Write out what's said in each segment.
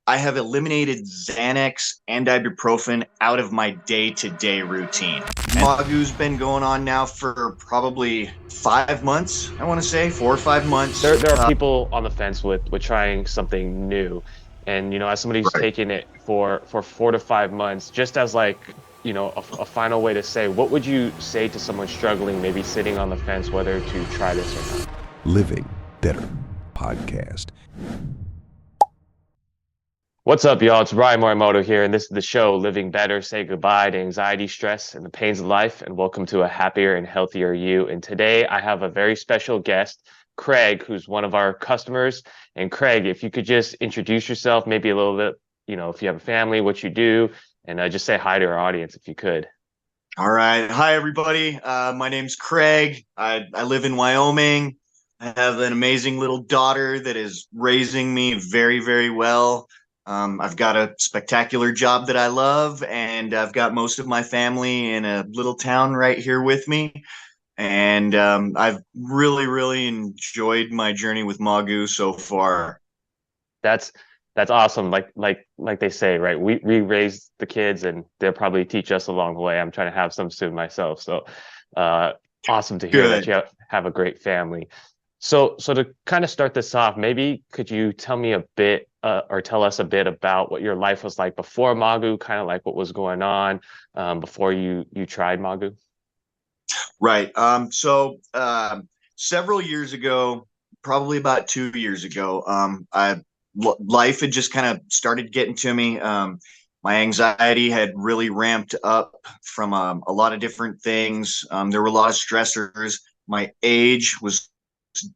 I have eliminated Xanax and ibuprofen out of my day-to-day routine. Magu's been going on now for probably 5 months, I want to say, 4 or 5 months. There are people on the fence with trying something new. And as somebody who's Right. taken it for 4 to 5 months, just as like, a final way to say, what would you say to someone struggling, maybe sitting on the fence, whether to try this or not? Living Better podcast. What's up, y'all? It's Ryan Morimoto here, and this is the show, Living Better, Say Goodbye to Anxiety, Stress, and the Pains of Life, and welcome to a happier and healthier you. And today I have a very special guest, Craig, who's one of our customers. And Craig, if you could just introduce yourself, maybe a little bit, if you have a family, what you do, and just say hi to our audience if you could. All right. Hi, everybody. My name's Craig. I live in Wyoming. I have an amazing little daughter that is raising me very, very well. I've got a spectacular job that I love, and I've got most of my family in a little town right here with me. And I've really, really enjoyed my journey with Magu so far. That's that's awesome. Like they say, right? We raise the kids, and they'll probably teach us along the way. I'm trying to have some soon myself. So, uh, awesome to hear that Good. you have a great family. So to kind of start this off, maybe could you tell me a bit, or tell us a bit about what your life was like before Magu, kind of like what was going on, before you tried Magu? Right. Several years ago, probably about 2 years ago, life had just kind of started getting to me. My anxiety had really ramped up from a lot of different things. There were a lot of stressors. My age was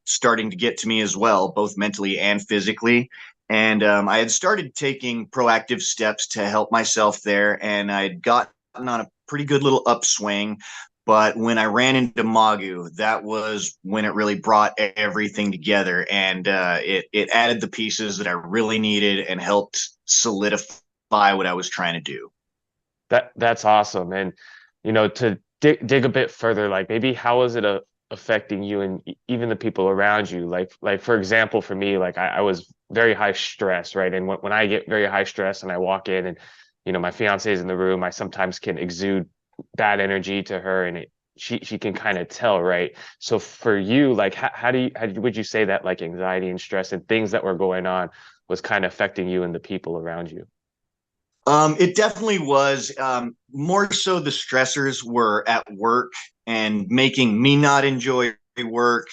starting to get to me as well, both mentally and physically. And I had started taking proactive steps to help myself there, and I had gotten on a pretty good little upswing. But when I ran into Magu, that was when it really brought everything together, and it added the pieces that I really needed and helped solidify what I was trying to do. That's awesome. And to dig a bit further, like maybe how is it affecting you and even the people around you? Like for example, for me, like I was very high stress, right? And when I get very high stress and I walk in and my fiance is in the room, I sometimes can exude bad energy to her, and she can kind of tell, right? So for you, like would you say that like anxiety and stress and things that were going on was kind of affecting you and the people around you? It definitely was. More so, the stressors were at work and making me not enjoy work,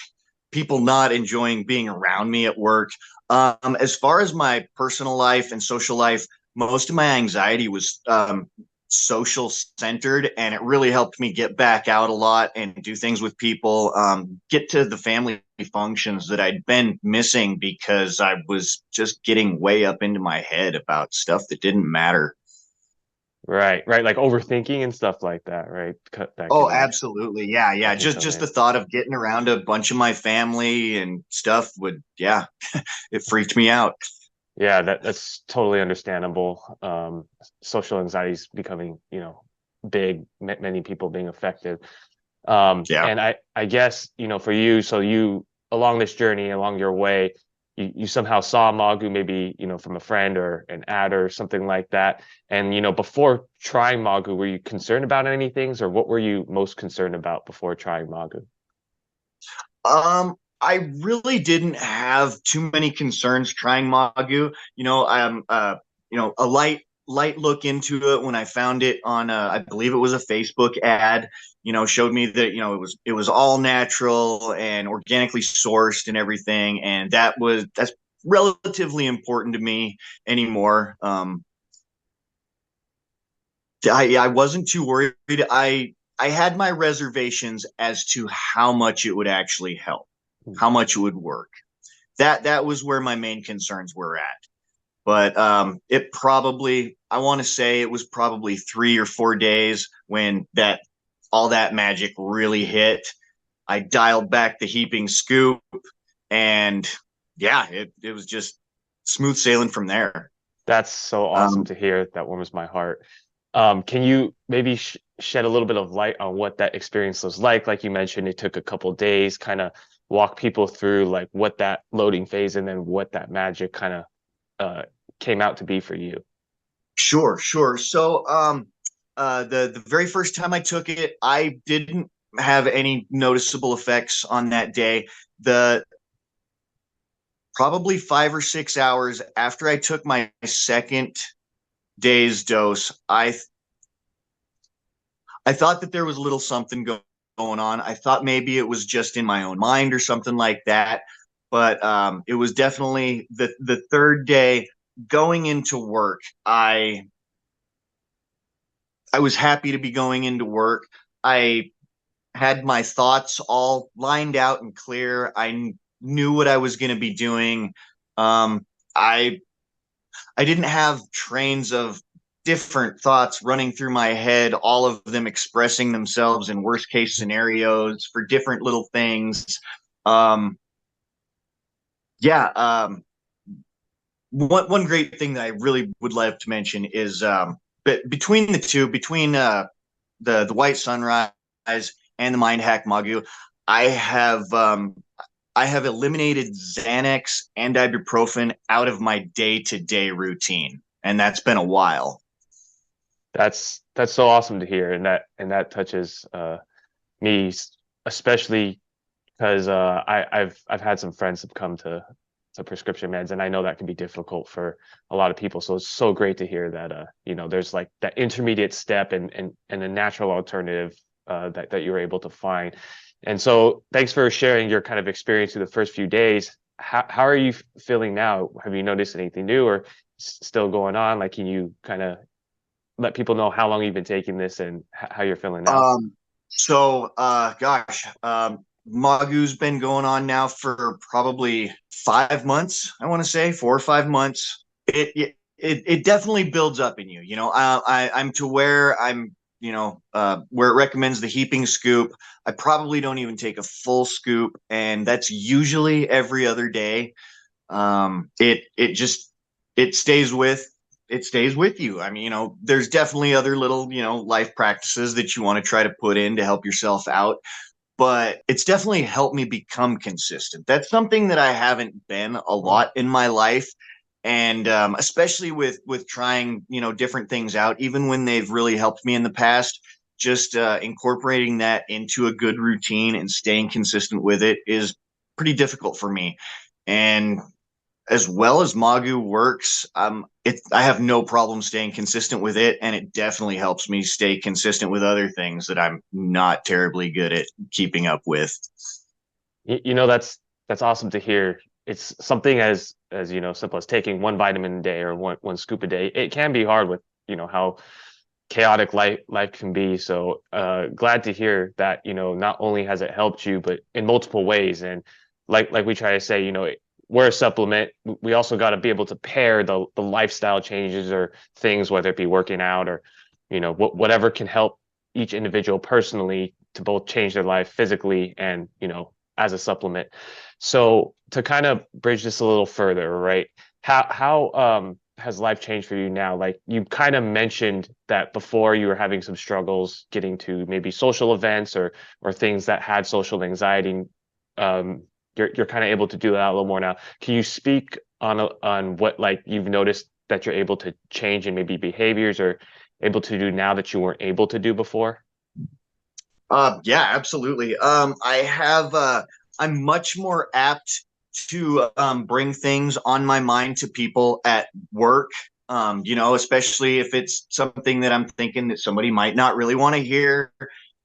people not enjoying being around me at work. As far as my personal life and social life, most of my anxiety was social centered, and it really helped me get back out a lot and do things with people, get to the family functions that I'd been missing because I was just getting way up into my head about stuff that didn't matter. Right, like overthinking and stuff like that, right? That Oh, can absolutely. Yeah, yeah. that can Just come just the in. thought of getting around a bunch of my family and stuff would, yeah, it freaked me out. Yeah, that's totally understandable. Social anxiety is becoming, big, many people being affected. Yeah. And I guess, for you, so you along this journey, along your way, you somehow saw Magu maybe, from a friend or an ad or something like that. And, before trying Magu, were you concerned about any things, or what were you most concerned about before trying Magu? I really didn't have too many concerns trying Magu. A light look into it when I found it on I believe it was a Facebook ad, showed me that, it was all natural and organically sourced and everything. And that's relatively important to me anymore. I wasn't too worried. I had my reservations as to how much it would actually help, how much it would work. That was where my main concerns were at. But it probably, I want to say it was probably 3 or 4 days when that all that magic really hit. I dialed back the heaping scoop, and yeah, it was just smooth sailing from there. That's so awesome Um, to hear. That warms my heart. Can you maybe shed a little bit of light on what that experience was like? Like you mentioned, it took a couple days, kind of walk people through like what that loading phase and then what that magic kind of came out to be for you? Sure. So, the very first time I took it, I didn't have any noticeable effects on that day. The Probably 5 or 6 hours after I took my second day's dose, I thought that there was a little something going on. I thought maybe it was just in my own mind or something like that. But it was definitely the third day going into work. I was happy to be going into work. I had my thoughts all lined out and clear. I knew what I was going to be doing. Um, I I didn't have trains of different thoughts running through my head, all of them expressing themselves in worst case scenarios for different little things. Um, yeah. One great thing that I really would love to mention is but between the two, between the White Sunrise and the Mind Hack Magu, I have um, I have eliminated Xanax and ibuprofen out of my day-to-day routine, and that's been a while. That's so awesome to hear, and that touches me, especially because I've had some friends have come to prescription meds, and I know that can be difficult for a lot of people. So it's so great to hear that there's like that intermediate step and a natural alternative that you were able to find. And so thanks for sharing your kind of experience through the first few days. How are you feeling now? Have you noticed anything new, or still going on? Like, can you kind of let people know how long you've been taking this and how you're feeling now? Gosh, Magu's been going on now for probably 5 months. I want to say 4 or 5 months. It definitely builds up in you. I'm to where I'm. Where it recommends the heaping scoop. I probably don't even take a full scoop, and that's usually every other day. It stays with you. I mean, there's definitely other little, life practices that you want to try to put in to help yourself out, but it's definitely helped me become consistent. That's something that I haven't been a lot in my life. And especially with trying, different things out, even when they've really helped me in the past, just incorporating that into a good routine and staying consistent with it is pretty difficult for me. And as well as Magu works, I have no problem staying consistent with it, and it definitely helps me stay consistent with other things that I'm not terribly good at keeping up with. That's awesome to hear. It's something as simple as taking one vitamin a day or one scoop a day. It can be hard with how chaotic life can be. So glad to hear that not only has it helped you, but in multiple ways. And like we try to say, we're a supplement. We also got to be able to pair the lifestyle changes or things, whether it be working out or whatever can help each individual personally to both change their life physically and as a supplement. So to kind of bridge this a little further, right? How has life changed for you now? Like, you kind of mentioned that before you were having some struggles getting to maybe social events or things that had social anxiety. You're kind of able to do that a little more now. Can you speak on what, like, you've noticed that you're able to change in maybe behaviors or able to do now that you weren't able to do before? Yeah, absolutely. I'm much more apt to bring things on my mind to people at work. Especially if it's something that I'm thinking that somebody might not really want to hear.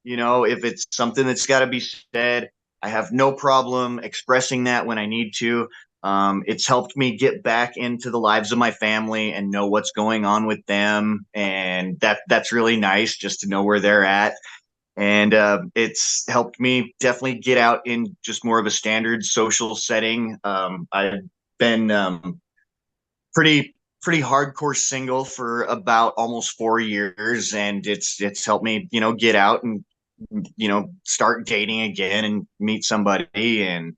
If it's something that's got to be said, I have no problem expressing that when I need to. It's helped me get back into the lives of my family and know what's going on with them, and that's really nice just to know where they're at. And it's helped me definitely get out in just more of a standard social setting. I've been pretty hardcore single for about almost 4 years, and it's helped me get out and start dating again and meet somebody. And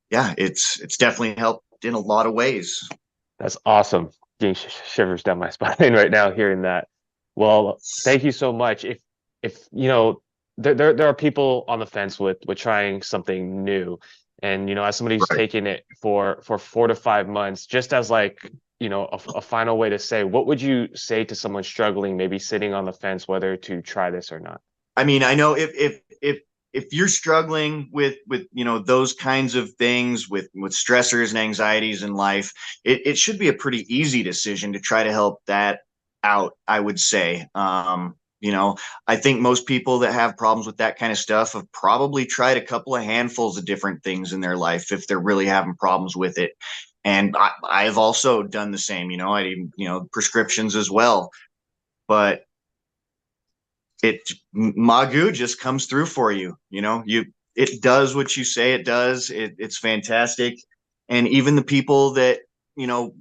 yeah, it's definitely helped in a lot of ways. That's awesome. Getting shivers down my spine right now hearing that. Well, thank you so much. If there are people on the fence with trying something new, and as somebody who's Right. taken it for 4 to 5 months, just as like a final way to say, what would you say to someone struggling, maybe sitting on the fence, whether to try this or not? I mean, I know if you're struggling with those kinds of things with stressors and anxieties in life, it should be a pretty easy decision to try to help that out, I would say. I think most people that have problems with that kind of stuff have probably tried a couple of handfuls of different things in their life if they're really having problems with it. And I've also done the same. I even prescriptions as well, but Magu just comes through for you. It does what you say it does. It's fantastic. And even the people that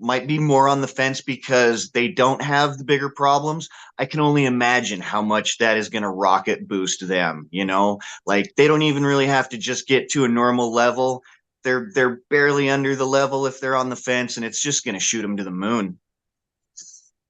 might be more on the fence because they don't have the bigger problems, I can only imagine how much that is going to rocket boost them. Like they don't even really have to just get to a normal level. They're barely under the level if they're on the fence, and it's just going to shoot them to the moon.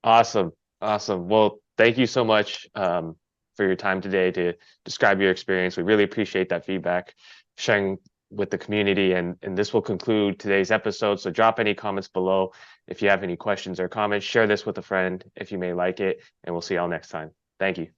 Awesome. Awesome. Well, thank you so much for your time today to describe your experience. We really appreciate that feedback, sharing with the community. And this will conclude today's episode. So drop any comments below. If you have any questions or comments, share this with a friend if you may like it. And we'll see y'all next time. Thank you.